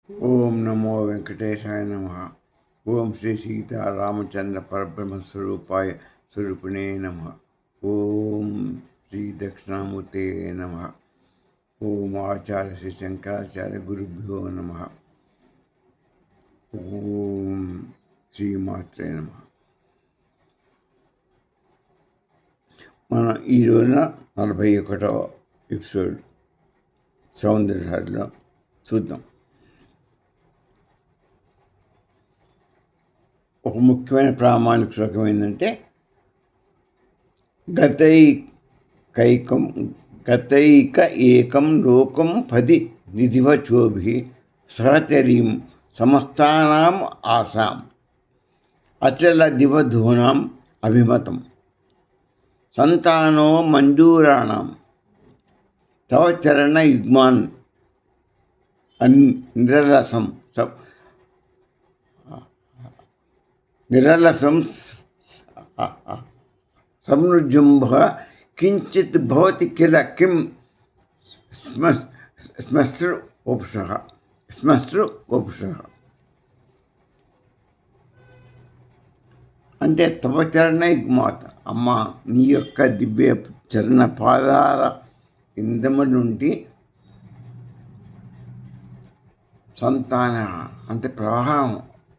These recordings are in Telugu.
ఓం నమో వెంకటేశాయ నమ. ఓం శ్రీ సీతారామచంద్ర పరబ్రహ్మ స్వరూపిణే నమ. ఓం శ్రీ దక్షిణామూర్తే నమ. ఓం ఆచార్య శ్రీ శంకరాచార్య గురుభ్యో నమ. ఓం శ్రీమాత్రే నమ. మనం ఈ రోజున 41వ ఎపిసోడ్ సౌందర్యలో చూద్దాం. ఒక ముఖ్యమైన ప్రామాణిక శ్లోకం ఏంటంటే గతైక ఏకం లోకం పది నిధివచోభి సహచరీం సమస్తానాం ఆసాం అచల దివధూనాం అభిమతం సంతానో మంజూరాణం తవ చరణ యుగ్మాన్ నిరలసం నిరలసం సంజృంభ కించిత్ భవతి కిల కిం శ్మశ్రు వపుషః అంటే తవ చరణ యుగ్మాత, అమ్మ నీ యొక్క దివ్య చరణ పాదాల ఇందము నుండి సంతాన అంటే ప్రవాహం,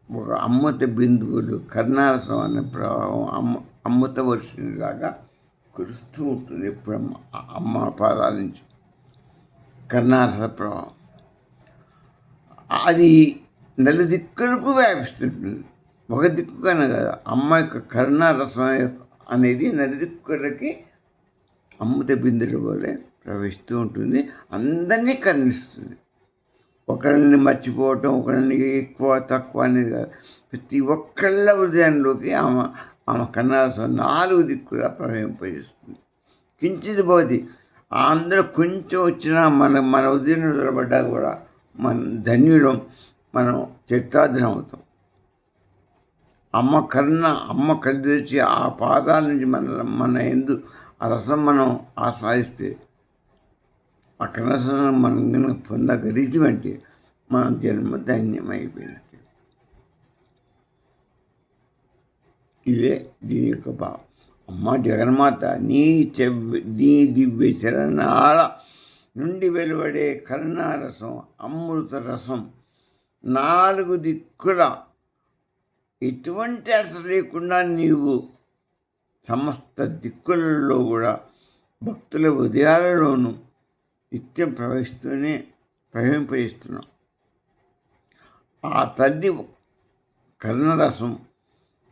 ఒక అమృత బిందువులు కర్ణారసం అనే ప్రవాహం అమృత వర్షినిలాగా కురుస్తూ ఉంటుంది. ఎప్పుడు అమ్మ పాదాల నుంచి కర్ణారస ప్రవాహం అది నలుదిక్కులకు వ్యాపిస్తుంటుంది. ఒక దిక్కుగానే కదా, అమ్మ యొక్క కర్ణారసం అనేది నలుదిక్కులకి అమృత బిందుల వలె ప్రవహిస్తూ ఉంటుంది. అందరినీ కరుణిస్తుంది. ఒకళ్ళని మర్చిపోవటం, ఒకళ్ళని ఎక్కువ తక్కువ అనేది కాదు. ప్రతి ఒక్కళ్ళ హృదయంలోకి ఆమె కర్ణారసం 4 దిక్కులా ప్రవహింపజేస్తుంది. కించిత్ భవతి, అందరూ కొంచెం వచ్చినా మన హృదయం నిలబడ్డా కూడా మన ధన్యుడం, మనం చరితార్థం అవుతాం. అమ్మ కళ్ళు తెచ్చి ఆ పాదాల నుంచి మన ఎందు ఆ రసం మనం ఆస్వాదిస్తే, ఆ కర్ణరసం మనం పొందగలిగితే మన జన్మ ధన్యమైపోయినట్టు. ఇదే దీని యొక్క భావం. అమ్మ జగన్మాత నీ దివ్య చరణాల నుండి వెలువడే కరుణారసం, అమృత రసం 4 దిక్కుల ఎటువంటి అసలు లేకుండా నీవు సమస్త దిక్కులలో కూడా భక్తుల హృదయాలలోనూ నిత్యం ప్రవహింపజేస్తున్నాం. ఆ తల్లి కరుణరసం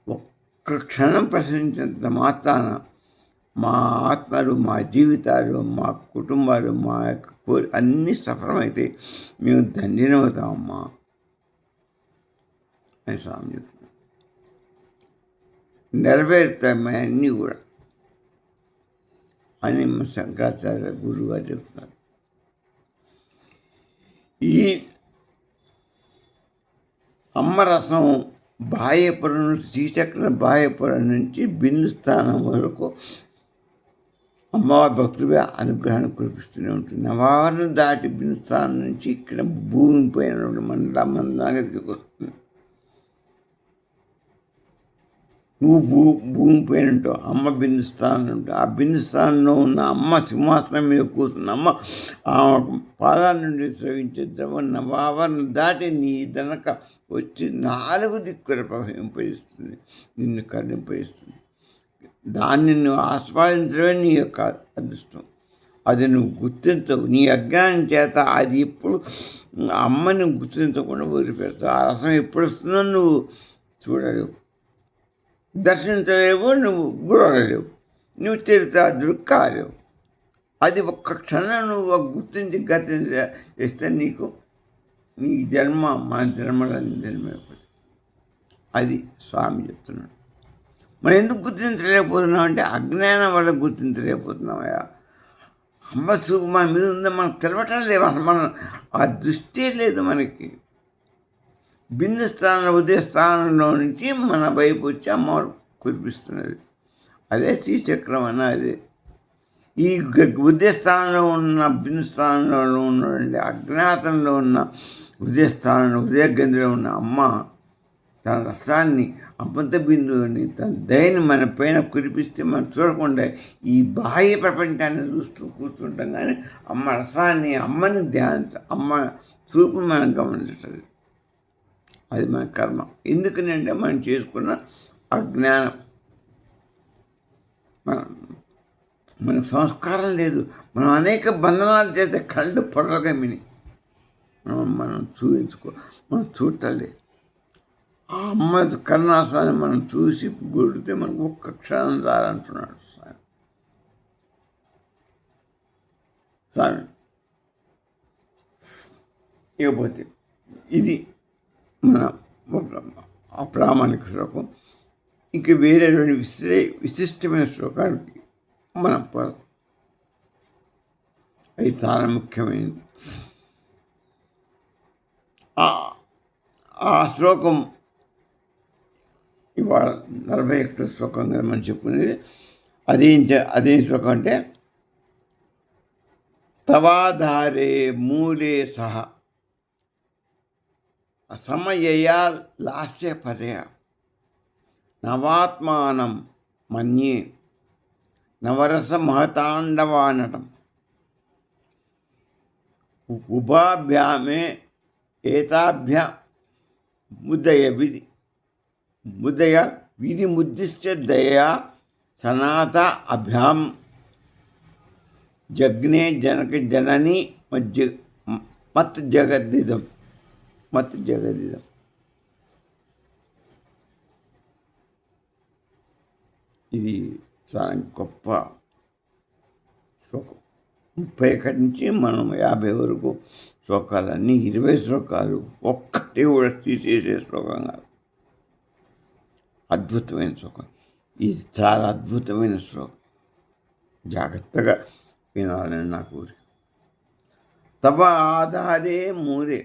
ఒక్క క్షణం ప్రసరించినంత మాత్రాన మా ఆత్మలు, మా జీవితాలు, మా కుటుంబాలు, మా యొక్క అన్నీ సఫలమైతే మేము ధన్యమవుతామమ్మా అని స్వామి చెప్తున్నాం. నెరవేరుతాయి అన్నీ కూడా అని మా శంకరాచార్య గురువు గారు చెప్తున్నారు. ఈ అమ్మరసం బాహ్యపురం, శ్రీచక్ర బాహ్యపురం నుంచి బిందు స్థానం వరకు అమ్మవారి భక్తులుగా అనుగ్రహాన్ని కురిపిస్తూనే ఉంటుంది. నవావరణ దాటి బిందు స్థానం నుంచి ఇక్కడ భూమి పైన మన దాకా తీసుకొస్తుంది. నువ్వు భూమి పైన ఉంటావు, అమ్మ బిందు స్థానంలో ఉంటావు. ఆ బిందు స్థానంలో ఉన్న అమ్మ సింహాసనం మీద కూర్చున్న అమ్మ ఆ పాదాల నుండి స్రవించే ద్రవం నవావరణ దాటి నీ దనక వచ్చి 4 దిక్కుల ప్రవహింపజేస్తుంది, నిన్ను కరుణింపజేస్తుంది. దాన్ని నువ్వు ఆస్వాదించడమే నీ యొక్క అదృష్టం. అది నువ్వు గుర్తించవు. నీ అజ్ఞానం చేత అది ఎప్పుడు అమ్మని గుర్తించకుండా వదిలిపెడతావు. ఆ రసం ఎప్పుడు వస్తుందో నువ్వు చూడలేవు, దర్శించలేవు, నువ్వు గురవలేవు, నువ్వు చరితార్థుడు కాలేవు. అది ఒక్క క్షణం నువ్వు గుర్తించి చేస్తే నీకు నీ జన్మ మన జన్మలన్నీ జన్మైపోతుంది. అది స్వామి చెప్తున్నాడు. మనం ఎందుకు గుర్తించలేకపోతున్నాం అంటే అజ్ఞానం వల్ల గుర్తించలేకపోతున్నామయ్యా. అమ్మ చూపు మన మీద ఉందో మనకు తెలవటం లేవు. మన ఆ దృష్టి లేదు మనకి. బిందు స్థానంలో, ఉదయ స్థానంలో నుంచి మన వైపు వచ్చి అమ్మవారు కురిపిస్తున్నది. అదే శ్రీచక్రం అన్న. అదే ఈ ఉదయ స్థానంలో ఉన్న బిందు స్థానంలో ఉన్నటువంటి అజ్ఞాతంలో ఉన్న ఉదయస్థానంలో ఉదయ గంధిలో ఉన్న అమ్మ తన రసాన్ని అమృత బిందువుని తన దయని మన పైన కురిపిస్తే మనం చూడకుండా ఈ బాహ్య ప్రపంచాన్ని చూస్తూ కూర్చుంటాం. కానీ అమ్మ రసాన్ని, అమ్మని అమ్మ చూపు మనం గమనించాలి. అది మన కర్మ. ఎందుకనంటే మనం చేసుకున్న అజ్ఞానం, మన సంస్కారం లేదు. మనం అనేక బంధనాల చేత కళ్ళు పొరగమిని మనం మనం చూడాలి. ఆ అమ్మ కరుణాసాన్ని మనం చూసి గుడితే మనకు ఒక్క క్షణం చాలంటున్నాడు స్వామి. ఇకపోతే ఇది మన ఒక అప్రామాణిక శ్లోకం. ఇంక వేరేటువంటి విశిష్టమైన శ్లోకానికి మనం అది చాలా ముఖ్యమైనది. ఆ శ్లోకం ఇవాళ 41వ శ్లోకం కదా మనం చెప్పుకునేది. అదే శ్లోకం అంటే తవాధారే మూలే సహ సమయయా లాస్యపర్య నవాత్మానం మన్యే నవరస మహతాండవానటం ఉభాభ్యామే ఏతాభ్య ముదయ విధి ముద్దిశ్చ దయా సనాత అభ్యాం జగ్నే జనక జనని మత్ జగద్దిదం. ఇది చాలా గొప్ప శ్లోకం. 31 నుంచి మనం 50 వరకు శ్లోకాలన్నీ 20 శ్లోకాలు ఒక్కటి కూడా తీసేసే శ్లోకం కాదు. అద్భుతమైన శ్లోకం. ఇది చాలా అద్భుతమైన శ్లోకం. జాగ్రత్తగా వినాలని నా కోరిక. తవ ఆధారే మూరే,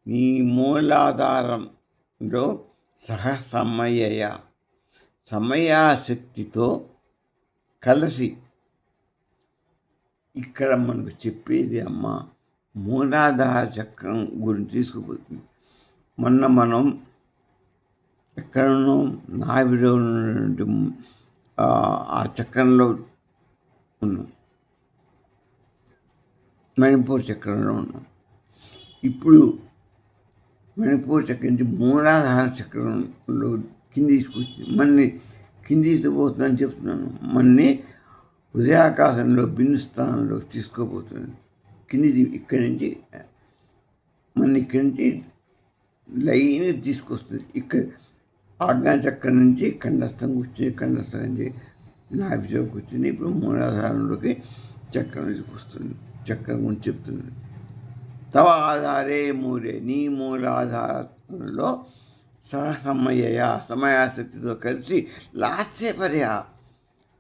నీ మూలాధారంలో సమయాశక్తితో కలిసి ఇక్కడ మనకు చెప్పేది అమ్మ మూలాధార చక్రం గురించి తీసుకుపోతుంది. మొన్న మనం ఎక్కడనో నాభిలో ఉన్నటువంటి ఆ చక్రంలో ఉన్నాం, మణిపూర్ చక్రంలో ఉన్నాం. ఇప్పుడు మణిపూర్ చక్రం నుంచి మూలాధార చక్రంలో కింది తీసుకొచ్చింది. మన్ని కింది తీసుకుపోతుందని చెప్తున్నాను. మన్ని హృదయాకాశంలో బిందు స్థానంలో తీసుకోబోతుంది. ఇక్కడి నుంచి లైన్ తీసుకొస్తుంది. ఇక్కడ ఆజ్ఞా చక్రం నుంచి కంఠస్థం నుంచి నాభిలోకి కూర్చుని ఇప్పుడు మూలాధారంలోకి చక్రం తీసుకొస్తుంది. చక్రం గురించి చెప్తుంది. తవ ఆధారే మూలే, నీ మూలాధారంలో సమయాశక్తితో కలిసి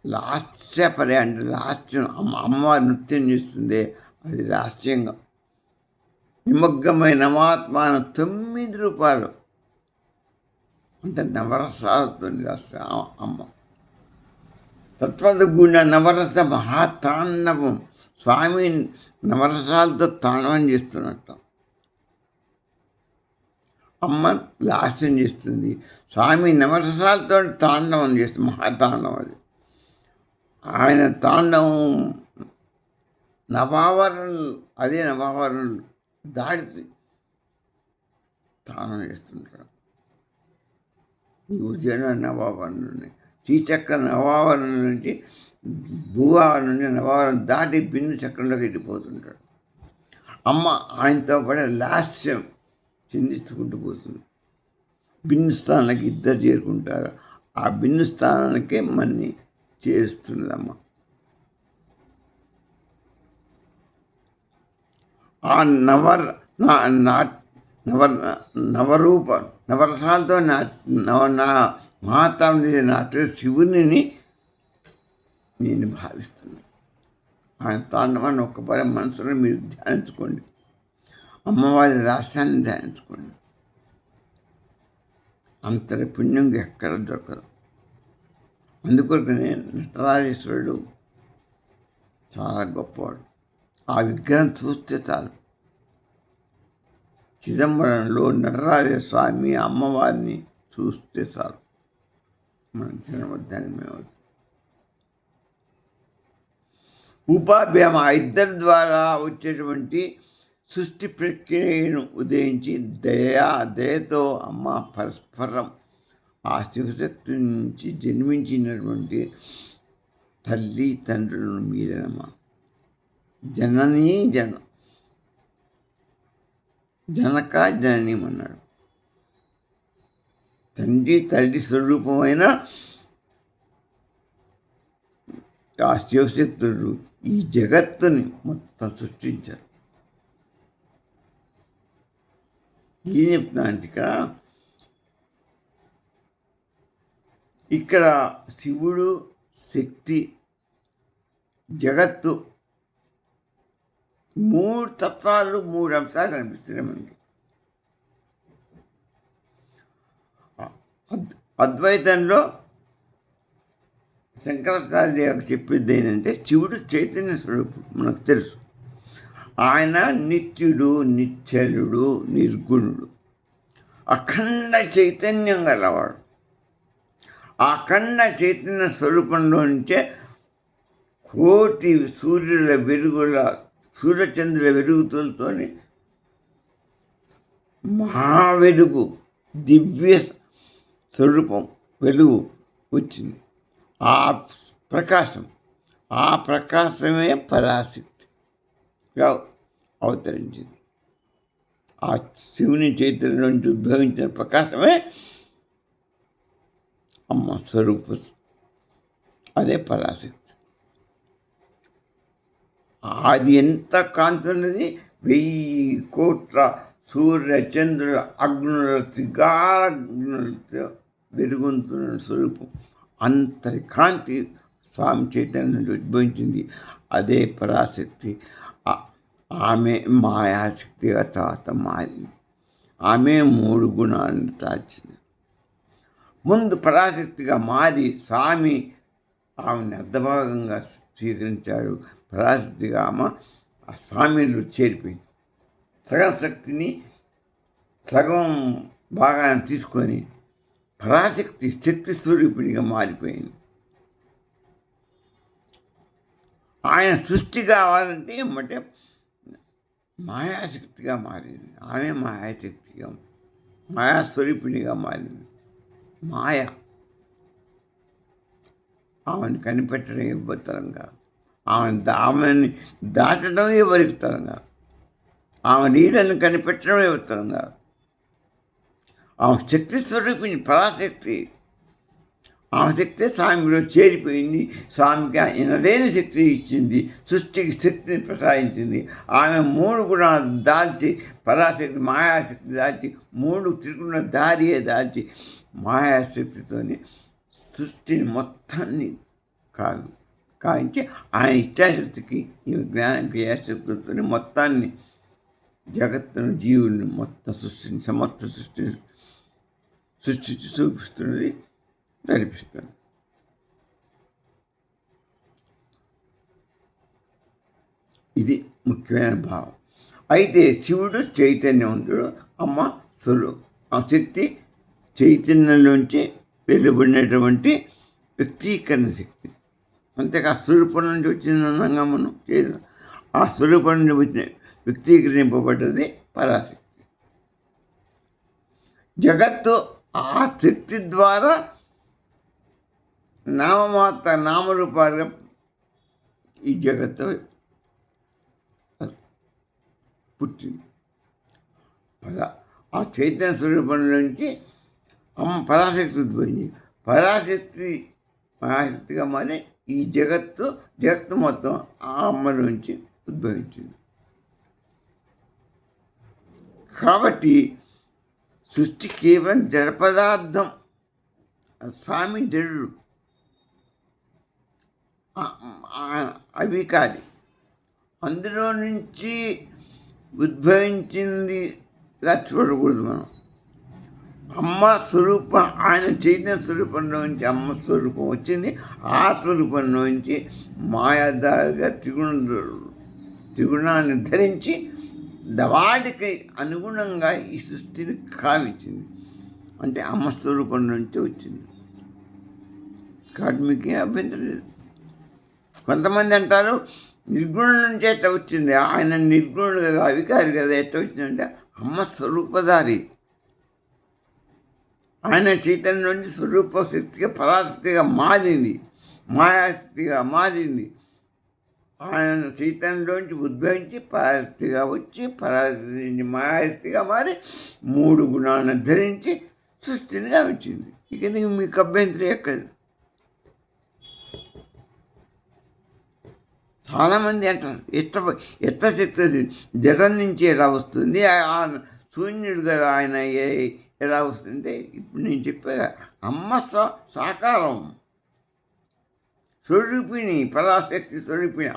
లాస్యపర్య అంటే లాస్యం. అమ్మవారి నృత్యం చేస్తుంది, అది లాస్యంగా నిమగ్నమైన నవాత్మాన 9 రూపాయలు అంటే నవరసాలతో అమ్మ తత్వాలతో కూడిన నవరస మహాతాండవం. స్వామి నవరసాలతో తాండవం చేస్తున్నట్టు అమ్మ లాస్యం చేస్తుంది. స్వామి నవరసాలతో తాండవం చేస్తుంది, మహాతాండవం. అది ఆయన తాండవం నవావరణలు దాడి తాండవం చేస్తుంటారు. ఈ ఉద్యోగ నవావరణ శ్రీచక్ర నవావరణ నుంచి భూవావరణ నుంచి నవావరణ దాటి బిందు చక్రంలోకి వెళ్ళిపోతుంటాడు. అమ్మ ఆయనతో పాటు లాస్యం చిందిస్తుకుంటూ పోతుంది. బిందు స్థానానికి ఇద్దరు చేరుకుంటారు. ఆ బిందు స్థానానికే మన్ని చేరుస్తున్నదమ్మ. ఆ నవరసాలతో మహాత్మ నాటు శివుని నేను భావిస్తున్నాను. ఆయన తాండవాన్ని ఒక్కసారి మనసులో మీరు ధ్యానించుకోండి. అమ్మవారి రాష్ట్రాన్ని ధ్యానించుకోండి. అంతటి పుణ్యం ఎక్కడ దొరకదు. అందుకొరకనే నటరాజేశ్వరుడు చాలా గొప్పవాడు. ఆ విగ్రహం చూస్తే చాలు చిదంబరంలో నటరాజ స్వామి అమ్మవారిని చూస్తే చాలు మన జన్మధన్యమే అవుతుంది. ఉపాభ్యామ ఆ ఇద్దరి ద్వారా వచ్చేటువంటి సృష్టి ప్రక్రియను ఉదయించి దయతో అమ్మ పరస్పరం ఆ శివశక్తి నుంచి జన్మించినటువంటి తల్లి తండ్రులను మీరేనమ్మా. జననీ జనక జననీ అన్నాడు. తండ్రి తల్లి స్వరూపమైన ఆ శివశక్తుడు ఈ జగత్తుని మొత్తం సృష్టించారు. ఏం చెప్తున్నా అంటే ఇక్కడ శివుడు శక్తి జగత్తు 3 తత్వాలు 3 అంశాలు కనిపిస్తున్నాయి మనకి. అద్వైతంలో శంకరాచార్య చెప్పేది ఏంటంటే శివుడు చైతన్య స్వరూపుడు మనకు తెలుసు. ఆయన నిత్యుడు, నిశ్చలుడు, నిర్గుణుడు, అఖండ చైతన్యం గలవాడు. ఆ అఖండ చైతన్య స్వరూపంలో నుంచే కోటి సూర్యచంద్రుల వెలుగుతులతో మహావెలుగు దివ్య స్వరూపం వెలుగు వచ్చింది. ఆ ప్రకాశమే పరాశక్తిగా అవతరించింది. ఆ శివుని చైతన్యం నుంచి ఉద్భవించిన ప్రకాశమే అమ్మ స్వరూపం. అదే పరాశక్తి. అది ఎంత కాంతి ఉన్నది, 1000 కోట్ల సూర్య చంద్రుల అగ్నుల త్రిగాగ్నులతో వెలుగొందుతున్న స్వరూపం. అంతటి కాంతి స్వామి చైతన్యం నుండి ఉద్భవించింది. అదే పరాశక్తి. ఆమె మాయాశక్తిగా తర్వాత మారింది. ఆమె 3 గుణాలను దాల్చింది. ముందు పరాశక్తిగా మారి స్వామి ఆమెను అర్ధభాగంగా స్వీకరించాడు. పరాశక్తిగా ఆమె ఆ స్వామిలో చేరిపోయింది. సగం శక్తిని సగం భాగాన్ని తీసుకొని పరాశక్తి శక్తి స్వరూపిణిగా మారిపోయింది. ఆయన సృష్టి కావాలంటే ఏమంటే మాయాశక్తిగా మారింది. ఆమె మాయాశక్తిగా మాయాస్వరూపిణిగా మారింది. మాయ ఆమెను కనిపెట్టడం ఎవరి తరం కాదు. ఆమెని దాటడం ఎవరికి తరం కాదు. ఆమె నీళ్ళని కనిపెట్టడం ఎవరి తరం కాదు. ఆమె శక్తి స్వరూపిణి పరాశక్తి. ఆమె శక్తి స్వామిలో చేరిపోయింది. స్వామికి ఎనలేని శక్తి ఇచ్చింది. సృష్టికి శక్తిని ప్రసాదించింది. ఆమె 3 గుణాలు దాల్చి పరాశక్తి మాయాశక్తి దాల్చి 3 త్రిగుణ దారియే దాల్చి మాయాశక్తితోని సృష్టిని మొత్తాన్ని కాయించి ఆయన ఇచ్చాశక్తికి ఈ జ్ఞాన క్రియాశక్తితో మొత్తాన్ని జగత్తును జీవుని మొత్తం సమస్త సృష్టించి చూపిస్తున్నది, నడిపిస్తుంది. ఇది ముఖ్యమైన భావం. అయితే శివుడు చైతన్యవంతుడు, అమ్మ స్వరూపం. ఆ శక్తి చైతన్యంలోంచి వెలువడినటువంటి వ్యక్తీకరణ శక్తి. అంతేకా స్వరూపం నుంచి వచ్చింది అన్నాగా మనం చేయదు. ఆ స్వరూపం నుంచి వచ్చిన వ్యక్తీకరింపబడ్డది పరాశక్తి. జగత్తు ఆ శక్తి ద్వారా నామరూపాలుగా ఈ జగత్తు పుట్టింది. ఆ చైతన్య స్వరూపం నుంచి అమ్మ పరాశక్తి ఉద్భవించింది. పరాశక్తి మహాశక్తిగా మారి ఈ జగత్తు మొత్తం ఆ అమ్మ నుంచి ఉద్భవించింది. కాబట్టి సృష్టి కేవలం జడ పదార్థం. స్వామి జడు అవి కాదు. అందులో నుంచి ఉద్భవించిందిగా చూడకూడదు మనం. అమ్మ స్వరూపం, ఆయన చైతన్య స్వరూపంలో నుంచి అమ్మ స్వరూపం వచ్చింది. ఆ స్వరూపంలో నుంచి మాయాధారగా త్రిగుణాన్ని ధరించి వాటికి అనుగుణంగా ఈ సృష్టిని కావించింది. అంటే అమ్మ స్వరూపం నుంచి వచ్చింది కాబట్టి మీకేం అభ్యంతరం లేదు. కొంతమంది అంటారు నిర్గుణం నుంచి ఎట్లా వచ్చింది, ఆయన నిర్గుణుడు కదా, అవికారి కదా, ఎట్లా వచ్చిందంటే అమ్మ స్వరూపధారి. ఆయన చైతన్యం నుంచి స్వరూప శక్తిగా పరాశక్తిగా మారింది, మాయాశక్తిగా మారింది. ఆయన చైతన్యంలోంచి ఉద్భవించి పరాశక్తిగా వచ్చి పరాశక్తి నుంచి మాయాశక్తిగా మారి 3 గుణాలను ధరించి సృష్టిని గావించింది. ఇక మీకు అభ్యంతరం ఎక్కడది? చాలామంది అంటారు ఎట్ట శక్తి జడం నుంచి ఎలా వస్తుంది, శూన్యుడు కదా ఆయన ఎలా వస్తుంటే, ఇప్పుడు నేను చెప్పే అమ్మ సాకారం స్వరూపిణి, పరాశక్తి స్వరూపిణి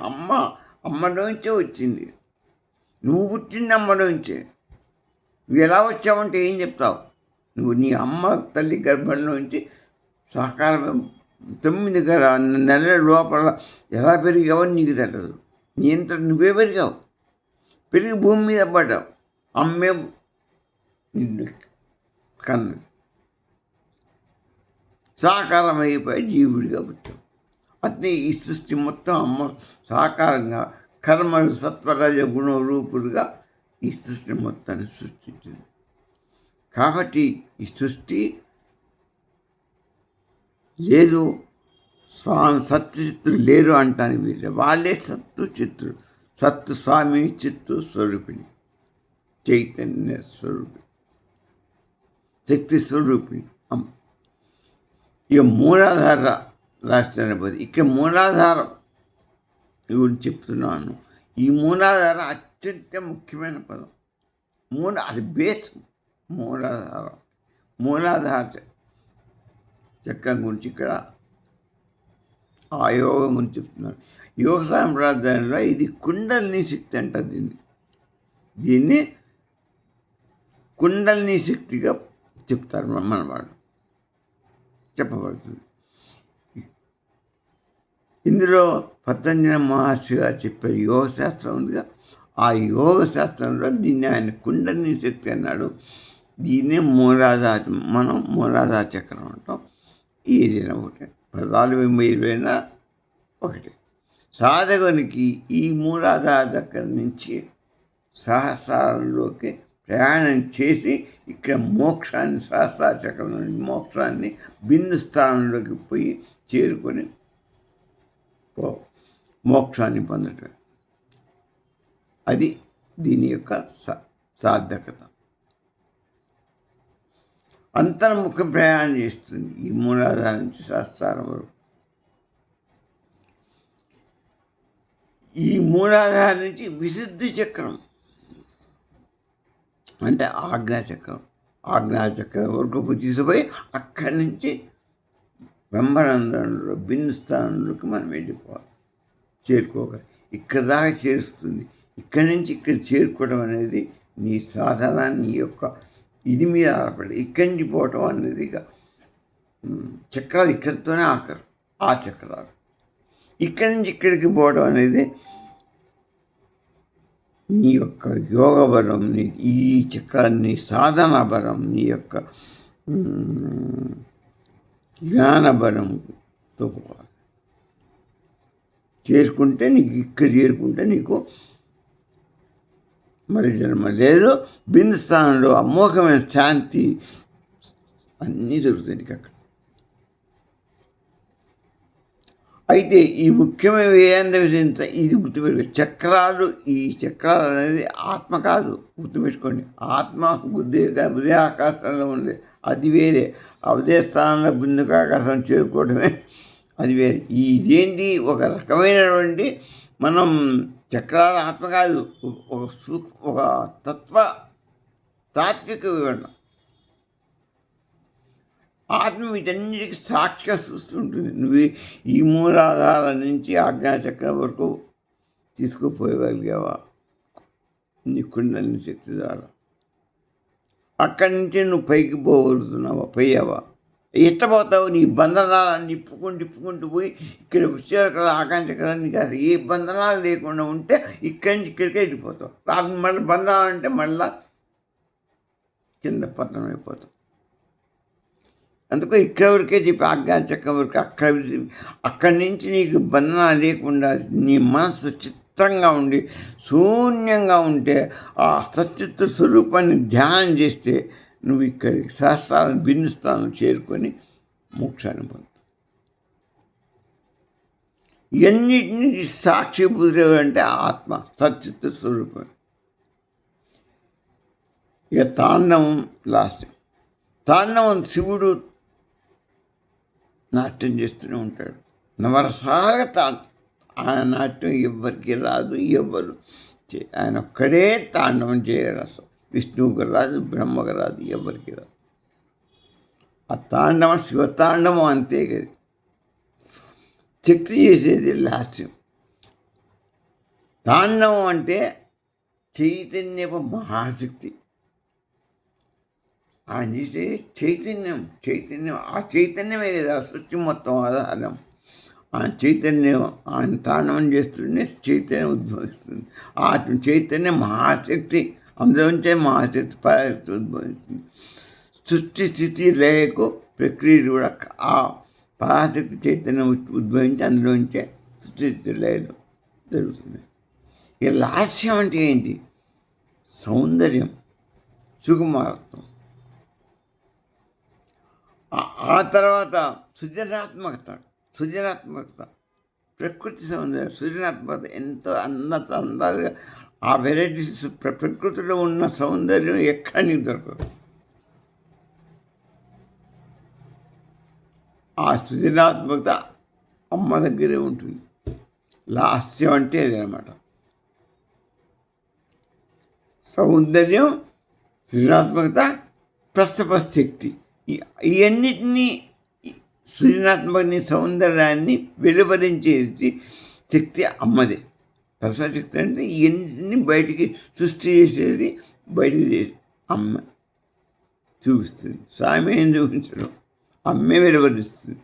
అమ్మలోంచే వచ్చింది. నువ్వు పుట్టింది అమ్మలోంచే. నువ్వు ఎలా వచ్చావంటే ఏం చెప్తావు? నువ్వు నీ అమ్మ తల్లి గర్భంలోంచి సాకారం 9 నెలల లోపల ఎలా పెరిగావో నీకు తెలియదు. నీ అంత నువ్వే పెరిగావు, పెరిగి భూమి మీద పడ్డావు. అమ్మే నిన్ను కన్నది, సాకారం అయిపోయి జీవుడిగా పుట్టావు. అట్నే ఈ సృష్టి మొత్తం అమ్మ సాకారంగా కర్మలు సత్వరజ గుణ రూపులుగా ఈ సృష్టి మొత్తాన్ని సృష్టించింది. కాబట్టి ఈ సృష్టి లేదు, స్వామి సత్తుచిత్తులు లేరు అంటాను వీళ్ళు. వాళ్ళే సత్తు చిత్తుడు. సత్తు స్వామి, చిత్తు స్వరూపిణి, చైతన్య స్వరూపిణి, శక్తి స్వరూపిణి అమ్మ. ఇక మూలాధార రాష్ట్రాన్ని పోతే ఇక్కడ మూలాధారం గురించి చెప్తున్నాను. ఈ మూలాధార అత్యంత ముఖ్యమైన పదం. అది బేస్. మూలాధార చక్రం గురించి ఇక్కడ ఆ యోగం గురించి చెప్తున్నారు. యోగ సాంప్రదాయంలో ఇది కుండలిని శక్తి అంటారు. దీన్ని కుండలిని శక్తిగా చెప్తారు మన వాళ్ళు, చెప్పబడుతుంది. ఇందులో పతంజలి మహర్షి గారు చెప్పే యోగశాస్త్రం ఉందిగా, ఆ యోగ శాస్త్రంలో దీన్ని ఆయన కుండలిని శక్తి అన్నాడు. దీన్నే మనం మూలాధార చక్రం అంటాం. ఏదైనా ఒకటే, పదాలు 20 ఒకటే. సాధకునికి ఈ మూలాధార చక్రం నుంచి సహస్రారంలోకి ప్రయాణం చేసి ఇక్కడ మోక్షాన్ని, సహస్రార చక్రం నుంచి మోక్షాన్ని బిందు స్థానంలోకి పోయి చేరుకొని మోక్షాన్ని పొందటం. అది దీని యొక్క సార్థకత. అంతర్ముఖ ప్రయాణం చేస్తుంది ఈ మూలాధార నుంచి సహస్రారం వరకు. ఈ మూలాధార నుంచి విశుద్ధి చక్రం అంటే ఆజ్ఞాచక్రం వరకు తీసుకుపోయి అక్కడి నుంచి బ్రహ్మానందంలో బిందు స్థానంలోకి మనం వెళ్ళిపోవాలి, చేరుకోవాలి. ఇక్కడ దాకా చేరుస్తుంది. ఇక్కడి నుంచి ఇక్కడ చేరుకోవడం అనేది నీ సాధన, నీ యొక్క ఇది మీద ఆధారపడి. ఇక్కడి నుంచి పోవటం అనేది ఇక చక్రాలు ఇక్కడితోనే ఆఖరు. ఆ చక్రాలు ఇక్కడి నుంచి ఇక్కడికి పోవడం అనేది నీ యొక్క యోగ బలం, ఈ చక్రాన్ని సాధన బలం, నీ యొక్క జ్ఞాన బలంతో పోవాలి. చేరుకుంటే ఇక్కడ చేరుకుంటే నీకు మరి జన్మ లేదు. బిందు స్థానంలో అమోఘమైన శాంతి అన్నీ దొరుకుతాయి నీకు అక్కడ. అయితే ఈ ముఖ్యమైన ఇది గుర్తుపెట్టుకో. ఈ చక్రాలు అనేది ఆత్మ కాదు, గుర్తుపెట్టుకోండి. ఆత్మ ఉదయ ఆకాశంలో ఉంది, అది వేరే. ఉదయ స్థానంలో బిందుకు ఆకాశం చేరుకోవడమే అది వేరే. ఇదేంటి ఒక రకమైనటువంటి మనం చక్రాల ఆత్మ కాదు, ఒక తాత్విక వివరణ. ఆత్మ వీటన్నిటికీ సాక్షిగా చూస్తుంటుంది. నువ్వు ఈ మూలాధార నుంచి ఆజ్ఞాచక్రం వరకు తీసుకుపోయగలిగావా నీ కుండలిని శక్తి ద్వారా? అక్కడి నుంచే నువ్వు పైకి పోగలుగుతున్నావా? పోయావా? ఇష్టపోతావు నీ బంధనాలను ఇప్పుకుంటూ పోయి ఇక్కడ వచ్చారు కదా ఆకాంక్ష కదా నీకు అసలు ఏ బంధనాలు లేకుండా ఉంటే ఇక్కడి నుంచి ఇక్కడికే వెళ్ళిపోతావు. మళ్ళీ బంధనాలు అంటే మళ్ళా కింద పతనం అయిపోతావు. అందుకు ఇక్కడ వరకే చెప్పి ఆజ్ఞాచక్రం వరకు అక్కడి నుంచి నీకు బంధనాలు లేకుండా నీ మనసు చిత్తంగా ఉండి శూన్యంగా ఉంటే ఆ సచిత్ర స్వరూపాన్ని ధ్యానం చేస్తే నువ్వు ఇక్కడికి సహస్రాలను బిందుస్థానం చేరుకొని మోక్షాన్ని పొందుతావు. ఎన్నిటిని సాక్షిభూతులు అంటే ఆత్మ సచిత్ర స్వరూపం. ఇక తాండవం లాస్ట్. తాండవం శివుడు నాట్యం చేస్తూనే ఉంటాడు. నవరసాలుగా ఆయన నాట్యం ఎవ్వరికి రాదు, ఎవ్వరు ఆయన ఒక్కడే తాండవం చేయడు. అసలు విష్ణువుకి రాదు, బ్రహ్మకు రాదు, ఎవరికి రాదు. ఆ తాండవం శివతాండవం అంతే కదా. శక్తి చేసేది లాస్యం. తాండవం అంటే చైతన్యపు మహాశక్తి. ఆయన చేసే చైతన్యం ఆ చైతన్యమే కదా సృష్టి మొత్తం ఆధారం. ఆ చైతన్యం ఆయన తాండవం చేస్తుంటే చైతన్యం ఉద్భవిస్తుంది. ఆ చైతన్యం మహాశక్తి, అందులోంచే మహాశక్తి పరాశక్తి ఉద్భవిస్తుంది. సృష్టి స్థితి లయకు ప్రక్రియ కూడా ఆ పరాశక్తి చైతన్యం ఉద్భవించి అందులోంచే సృష్టి స్థితి లయలు జరుగుతుంది. ఇక లాస్యం అంటే ఏంటి? సౌందర్యం, సుకుమారత్వం. ఆ తర్వాత సృజనాత్మకత. ప్రకృతి సౌందర్యం, సృజనాత్మకత ఎంతో అందాలుగా ఆ వెరైటీస్ ప్రకృతిలో ఉన్న సౌందర్యం ఎక్కడ నీకు దొరకదు. ఆ సృజనాత్మకత అమ్మ దగ్గరే ఉంటుంది. లాస్యం అంటే అది అనమాట. సౌందర్యం, సృజనాత్మకత, ప్రసవ శక్తి. ఇవన్నిటినీ సృజనాత్మకని సౌందర్యాన్ని వెలువరించేది శక్తి అమ్మదే. ప్రసవ శక్తి అంటే ఇవన్నిటిని బయటికి సృష్టి చేసేది, బయటికి చేసి అమ్మ చూపిస్తుంది. స్వామి ఏం చూపించడం, అమ్మే వెలువరిస్తుంది.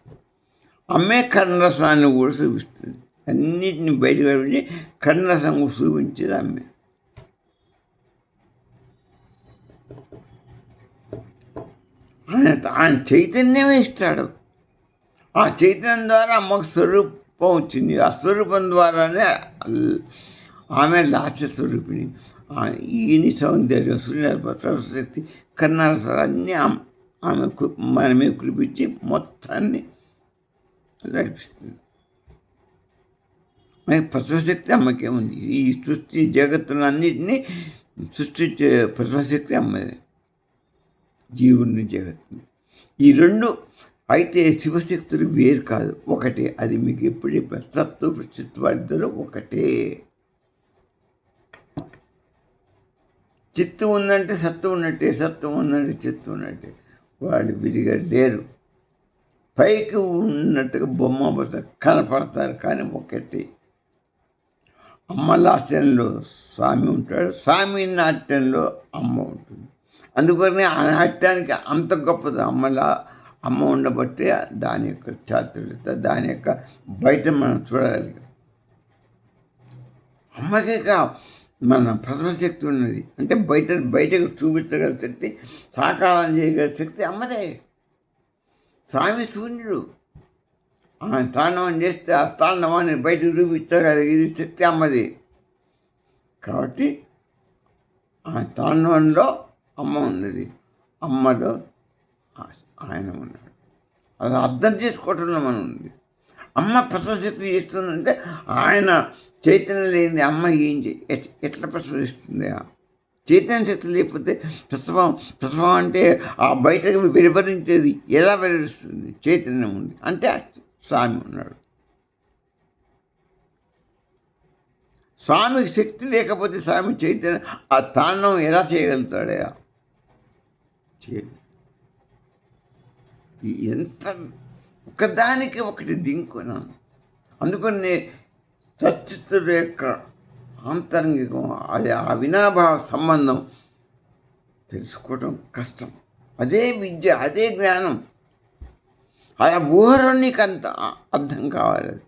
అమ్మే కర్ణరసాన్ని కూడా చూపిస్తుంది. అన్నిటిని బయటకు వెలువరించి కర్ణరసం చూపించేది అమ్మే. ఆయన చైతన్యమే ఇస్తాడు. ఆ చైతన్యం ద్వారా అమ్మకు స్వరూపం వచ్చింది. ఆ స్వరూపం ద్వారానే ఆమె లాస్య స్వరూపిణి. ఈయన సౌందర్యం, సృజనాత్మకశక్తి, కర్ణరసాలు అన్నీ ఆమె మనమే కురిపించి మొత్తాన్ని నడిపిస్తుంది. మనకి ప్రసవశక్తి అమ్మకే ఉంది. ఈ సృష్టి జగత్తును అన్నిటినీ సృష్టించే ప్రసవశక్తి అమ్మదే, జీవుని జగత్తుని. ఈ రెండు అయితే శివశక్తులు వేరు కాదు, ఒకటే. అది మీకు ఎప్పుడు చెప్పారు, సత్తు చిత్వాలిద్దరూ ఒకటే. చిత్తు ఉందంటే సత్తు ఉన్నట్టే, సత్తు ఉందంటే చిత్తు ఉన్నట్టే. వాళ్ళు విడిగా లేరు. పైకి ఉన్నట్టుగా బొమ్మ కనపడతారు కానీ ఒకటే. అమ్మ లాస్యంలో స్వామి ఉంటాడు, స్వామి నాట్యంలో అమ్మ ఉంటుంది. అందుకని ఆ నాట్యానికి అంత గొప్పది అమ్మ ఉండబట్టి దాని యొక్క చాతుర్యత, దాని యొక్క బయట మనం చూడగలిగాం. అమ్మకే మన ప్రథమ శక్తి ఉన్నది. అంటే బయటకు చూపించగల శక్తి, సాకారం చేయగల శక్తి అమ్మదే. స్వామి శూన్యుడు. ఆయన తాండవం చేస్తే ఆ తాండవాన్ని బయటకు చూపించగలిగేది శక్తి అమ్మది. కాబట్టి ఆ తాండవంలో అమ్మ ఉన్నది, అమ్మలో ఆయన ఉన్నాడు. అది అర్థం చేసుకోవటంలో మనం ఉంది. అమ్మ ప్రసవశక్తి చేస్తుందంటే ఆయన చైతన్యం లేనిది అమ్మ ఏం ఎట్లా ప్రసవిస్తుంది? చైతన్య శక్తి లేకపోతే ప్రసవం అంటే ఆ బయటకు వెలువరించేది ఎలా వెలువరిస్తుంది? చైతన్యం ఉంది అంటే స్వామి ఉన్నాడు. స్వామికి శక్తి లేకపోతే స్వామి చైతన్యం ఆ తాండవం ఎలా చేయగలుగుతాడయా? ఎంత ఒకదానికి ఒకటి దింకున్నాను. అందుకని సచ్చిత్తుల యొక్క ఆంతరంగికం, అది ఆ వినాభావ సంబంధం తెలుసుకోవటం కష్టం. అదే విద్య, అదే జ్ఞానం. ఆ ఊహలో నీకు అంత అర్థం కావాలి. అది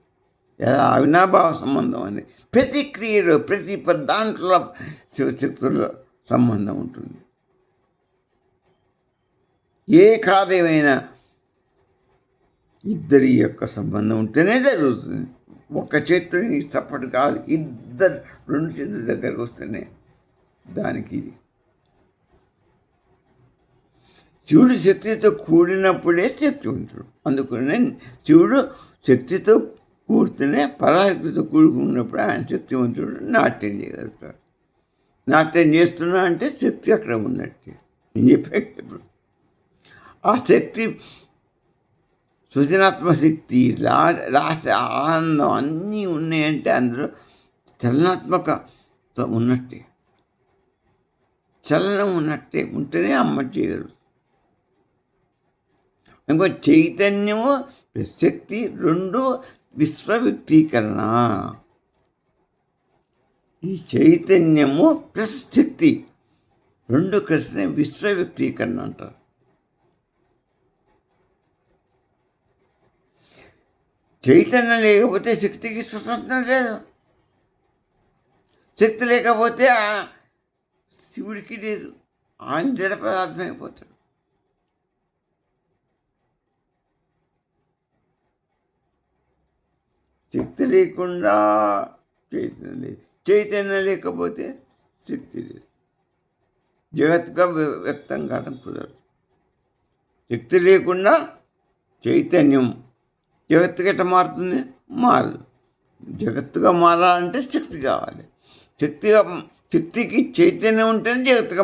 ఎలా అవినాభావ సంబంధం అని ప్రతి క్రియలో ప్రతి దాంట్లో శివశక్తుల సంబంధం ఉంటుంది. ఏ కార్యమైనా ఇద్దరి యొక్క సంబంధం ఉంటేనే జరుగుతుంది. ఒక చేతితో నీకు చప్పటి కాదు, ఇద్దరు రెండు చేతుల దగ్గరకు వస్తేనే దానికి ఇది. శివుడు శక్తితో కూడినప్పుడే శక్తివంతుడు. అందుకనే శివుడు శక్తితో కూడితేనే పరాశక్తితో కూడుకున్నప్పుడు ఆయన శక్తివంతుడు. నాట్యం చేయగలుగుతాడు. నాట్యం చేస్తున్నా అంటే శక్తి అక్కడ ఉన్నట్టే. నేను చెప్పేటప్పుడు ఆ శక్తి సృజనాత్మక శక్తి, రాస ఆనందం అన్నీ ఉన్నాయంటే అందులో చలనాత్మకత ఉన్నట్టే, చలనం ఉన్నట్టే ఉంటేనే అమ్మ చేయగలరు. ఇంకో చైతన్యము శక్తి రెండు విశ్వవ్యక్తీకరణ. ఈ చైతన్యము ప్లస్ శక్తి రెండు కలిసిన విశ్వవ్యక్తీకరణ అంటారు. చైతన్యం లేకపోతే శక్తికి స్వతంత్రం లేదు. శక్తి లేకపోతే శివుడికి లేదు. ఆయన జడ పదార్థం అయిపోతాడు. శక్తి లేకుండా చైతన్యం లేదు. చైతన్యం లేకపోతే శక్తి లేదు. జగత్తుగా వ్యక్తం కావడం కుదరదు. శక్తి లేకుండా చైతన్యం జగత్తుగా ఎట్లా మారుతుంది? మారదు. జగత్తుగా మారాలంటే శక్తి కావాలి. శక్తికి చైతన్యం ఉంటేనే జగత్తుగా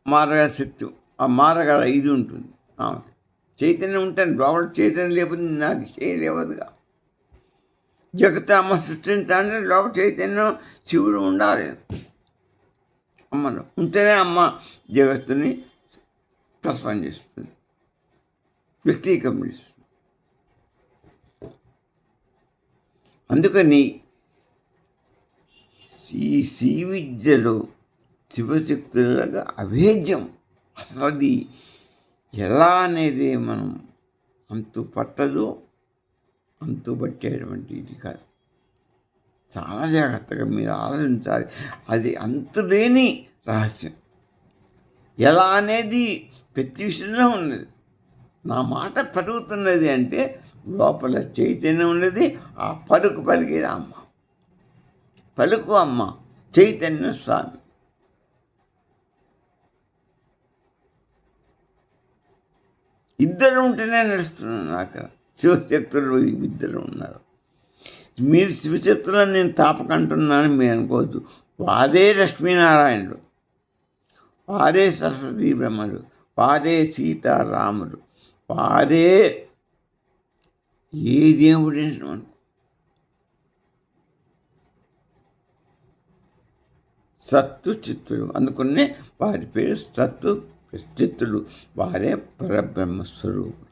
మారగల శక్తి, ఆ మారగల ఇది ఉంటుంది. చైతన్యం ఉంటేనే, లోపల చైతన్యం లేకపోతే నాకు చేయలేవదుగా. జగత్తు అమ్మ సృష్టించాలంటే లోపల చైతన్యం శివుడు ఉండాలి. అమ్మలో ఉంటేనే అమ్మ జగత్తుని ప్రసవం చేస్తుంది, వ్యక్తీకరిస్తుంది. అందుకని ఈ శ్రీ విద్యలో శివశక్తులుగా అభేద్యం. అసలు అది ఎలా అనేది మనం అంతు పట్టదు, అంతు పట్టేటువంటి ఇది కాదు. చాలా జాగ్రత్తగా మీరు ఆలోచించాలి. అది అంతులేని రహస్యం. ఎలా అనేది ప్రతి విషయంలో ఉన్నది. నా మాట పలుకుతున్నది అంటే లోపల చైతన్యం ఉన్నది. ఆ పలుకు పలికేది అమ్మ. పలుకు అమ్మ, చైతన్య స్వామి. ఇద్దరు ఉంటేనే నడుస్తున్నాను. అక్కడ శివశక్తులు ఇద్దరు ఉన్నారు. మీరు శివశక్తులను నేను తాపకంటున్నాను మీరు అనుకోవద్దు. వారే లక్ష్మీనారాయణుడు, వారే సరస్వతీ బ్రహ్మలు, వారే సీతారాములు, వారే ఏ దేవుడే అనుకో. సత్తు చిత్తుడు. అందుకనే వారి పేరు సత్తు చిత్తుడు. వారే పరబ్రహ్మస్వరూపుడు.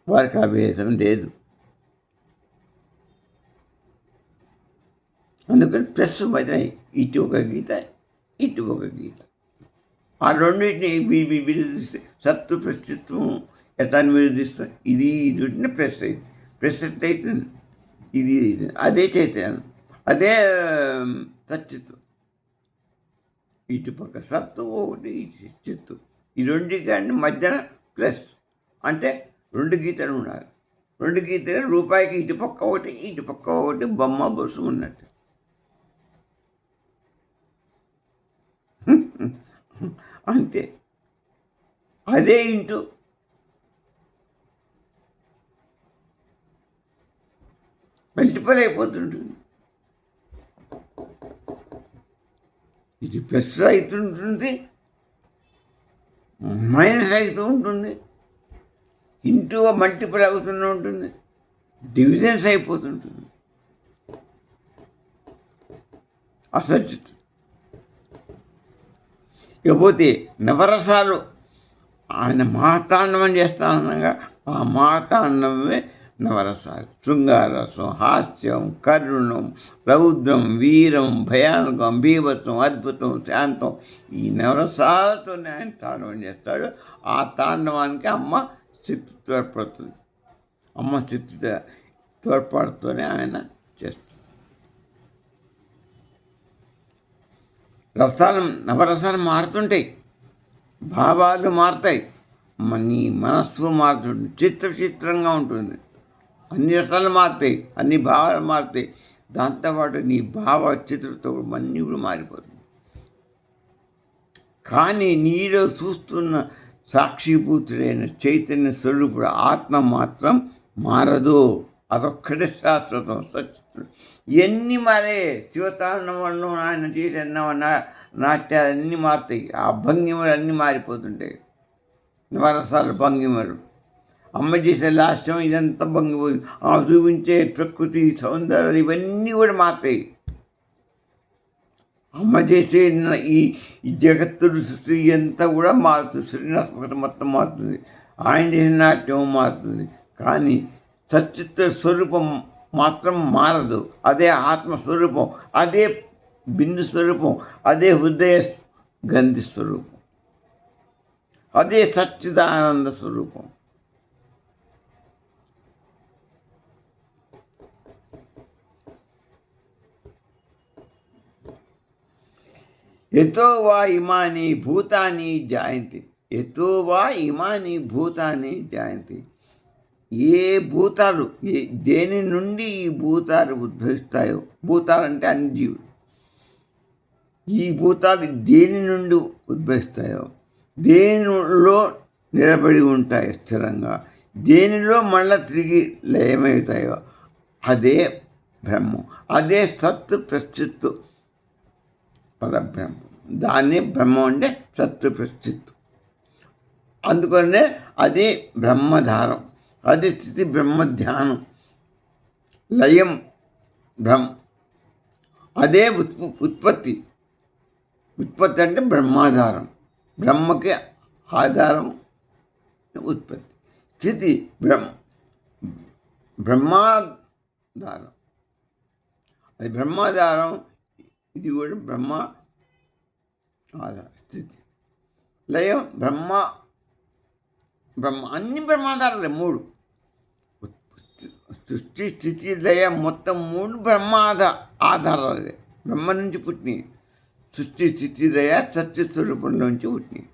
వారికి అభేదం లేదు. అందుకని ప్లస్ బదిలాయి. ఇటు ఒక గీత, ఇటు ఒక గీత. ఆ రెండింటిని విడదీస్తే సత్తు ప్రస్తుత్వం ఎట్లా విడదీస్తాం? ఇది వీటిని ప్రెస్ అయింది. ప్రెస్ ఎట్ అవుతుంది. ఇది అదే చైతన్యం, అదే సత్యత్వం. ఇటు పక్క సత్తు ఒకటి, ఇటు చిత్తు. ఈ రెండు కానీ మధ్యన ప్లస్ అంటే రెండు గీతలు ఉండాలి. రెండు గీతలు రూపాయికి ఇటు పక్క ఒకటి, ఇటు పక్క ఒకటి బొమ్మ బొసు ఉన్నట్టు. అంతే. అదే ఇంటూ మల్టిపుల్ అయిపోతుంటుంది. ఇది ప్లస్ అవుతుంటుంది, మైనస్ అవుతూ ఉంటుంది, ఇంటూ మల్టిపుల్ అవుతూనే ఉంటుంది, డివిజన్స్ అయిపోతుంటుంది. అసత్యత. ఇకపోతే నవరసాలు ఆయన మహాతాండవం చేస్తానగా ఆ మహాతాండవమే నవరసాలు: శృంగారరసం, హాస్యం, కరుణం, రౌద్రం, వీరం, భయానకం, బీభత్సం, అద్భుతం, శాంతం. ఈ నవరసాలతోనే ఆయన తాండవం చేస్తాడు. ఆ తాండవానికి అమ్మ శక్తి తోడ్పడుతుంది. అమ్మ శక్తి తోడ్పాటుతోనే ఆయన చేస్తాడు. నవరసాలు మారుతుంటాయి, భావాలు మారుతాయి, నీ మనస్సు మారుతుంది, చిత్రంగా ఉంటుంది. అన్ని రసాలు మారుతాయి, అన్ని భావాలు మారుతాయి. దాంతోపాటు నీ భావ చిత్రతో అన్నీ కూడా మారిపోతుంది. కానీ నీలో చూస్తున్న సాక్షిభూతుడైన చైతన్య స్వరూపుడు ఆత్మ మాత్రం మారదు. అదొక్కడే శాశ్వతం, సత్యం. ఇవన్నీ మారే. శివతాండవంలో ఆయన చేసే నాట్యాలన్నీ మారుతాయి. ఆ భంగిమలు అన్నీ మారిపోతుంటాయి. నవరసాలు భంగిమలు. అమ్మ చేసే లాస్యం ఇదంతా భంగిపోతుంది. చూపించే ప్రకృతి సౌందర్యాలు ఇవన్నీ కూడా మారుతాయి. అమ్మ చేసే ఈ జగత్తుడు సృష్టి ఇదంతా కూడా మారుతుంది. సృజనాత్మకత మొత్తం మారుతుంది. ఆయన చేసిన నాట్యం మారుతుంది. కానీ సచిత్ర స్వరూపం మాత్రం మారదు. అదే ఆత్మస్వరూపం, అదే బిందు స్వరూపం, అదే హృదయ గంధి స్వరూపం, అదే సచ్చిదానంద స్వరూపం. యతో వా ఇమాని భూతాని జాయంతి. యతో వా ఇమాని భూతాని జాయంతి. ఏ భూతాలు, దేని నుండి ఈ భూతాలు ఉద్భవిస్తాయో, భూతాలంటే అన్ని జీవులు, ఈ భూతాలు దేని నుండి ఉద్భవిస్తాయో, దేనిలో నిలబడి ఉంటాయి స్థిరంగా, దేనిలో మళ్ళీ తిరిగి లయమవుతాయో అదే బ్రహ్మం, అదే సత్తు ప్రశ్చిత్తు పరబ్రహ్మం. దాన్ని బ్రహ్మం అంటే సత్తు ప్రశ్చిత్తు. అందుకనే అది బ్రహ్మధారం, అది స్థితి బ్రహ్మధ్యానం, లయం అదే ఉత్పత్తి. ఉత్పత్తి అంటే బ్రహ్మాధారం, బ్రహ్మకి ఆధారం ఉత్పత్తి. స్థితి బ్రహ్మాధారం, అది బ్రహ్మాధారం, ఇది కూడా బ్రహ్మ ఆధారం. స్థితి లయం బ్రహ్మ అన్ని బ్రహ్మాధారాలే. 3 సృష్టి, స్థితి, లయ మొత్తం 3 ఆధారాలే. బ్రహ్మ నుంచి పుట్టినాయి. సృష్టి, స్థితి, లయ సత్యస్వరూపంలోంచి పుట్టినాయి.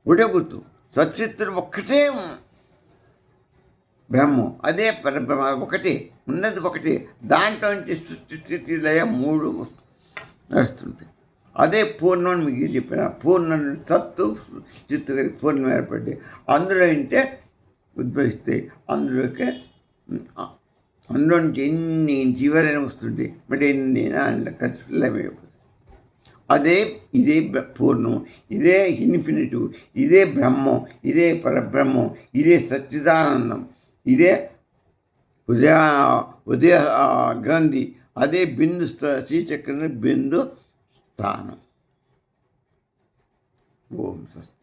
ఒకటే గుర్తు, సత్యత్తుడు ఒక్కటే బ్రహ్మం, అదే పరబ్రహ్మ, ఒకటే ఉన్నది, ఒకటే. దాంట్లో నుంచి సృష్టి, స్థితి, లయ 3 నడుస్తుంటాయి. అదే పూర్ణం. మీకు చెప్పిన పూర్ణం సత్తు చిత్తు కలిసి పూర్ణం ఏర్పడి అందులో ఉంటే ఉద్భవిస్తాయి. అందులో నుంచి ఎన్ని జీవాలైనా వస్తుంటాయి. బట్ ఎన్ని ఖర్చు లయమైపోతుంది. ఇదే పూర్ణం, ఇదే ఇన్ఫినిటివ్, ఇదే బ్రహ్మం, ఇదే పరబ్రహ్మం, ఇదే సచ్చిదానందం, ఇదే ఉదయ గ్రంథి, అదే బిందు శ్రీచక్రం బిందు స్థానం. ఓం స్వస్తి.